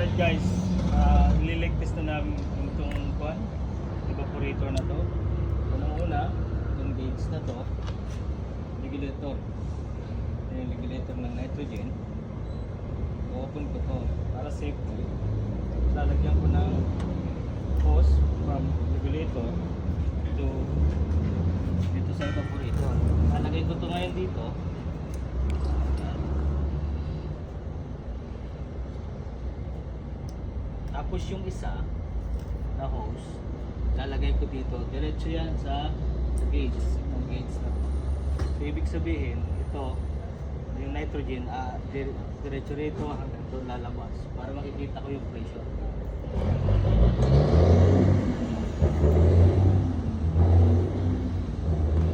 Alright guys, ililig test na namin itong evaporator na to. Unang-una, itong gauge na to, regulator. Yung regulator ng nitrogen. Open ko to para safety. Lalagyan ko ng hose from regulator to dito sa evaporator. Lalagay ko to ngayon dito. Tapos yung isa na hose, lalagay ko dito. Diretso yan sa gauge. Itong gauge na to. So, ibig sabihin, ito, yung nitrogen, diretso rito hanggang doon lalabas. Para makikita ko yung pressure.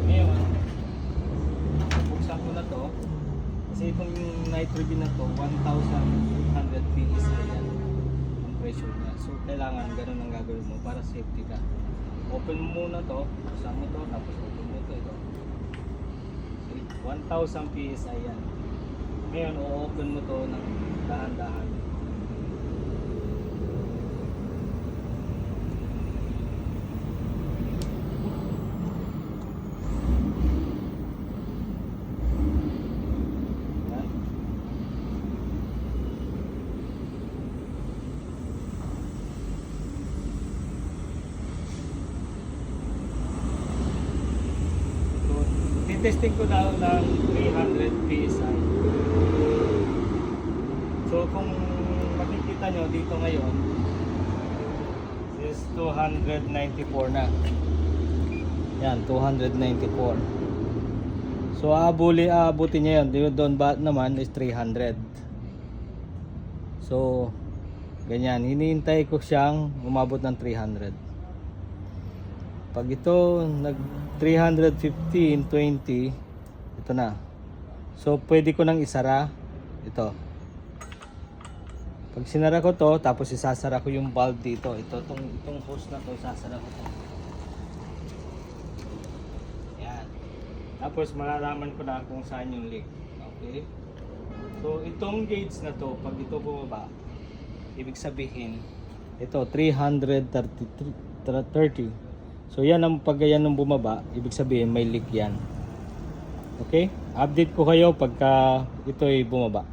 Ngayon, buksan ko na to. Kasi itong nitrogen na to, 1,800 PSI yan. Pressure niya. So kailangan ganun ang gagawin mo para safety ka. Open mo muna to, buksan mo to, tapos open mo to ito. See? 1,000 PSI yan. Ngayon, o-open mo to ng dahan-dahan. Testing ko na ng 300 PSI. So kung makikita nyo dito ngayon is 294 na. Yan, 294. So aabutin niya yun. Doon ba naman is 300. So ganyan, hinihintay ko siyang umabot ng 300. Pag ito nag 315, 20, ito na. So pwede ko nang isara ito. Pag sinara ko to, tapos isasara ko yung valve dito. Itong hose na to, isasara ko to. Yan. Tapos malalaman ko na kung saan yung leak. Okay? So itong gauge na to, pag ito bumaba, ibig sabihin ito 330. So yan ang pag yan nung bumaba, ibig sabihin may leak yan. Okay? Update ko kayo pagka ito ay bumaba.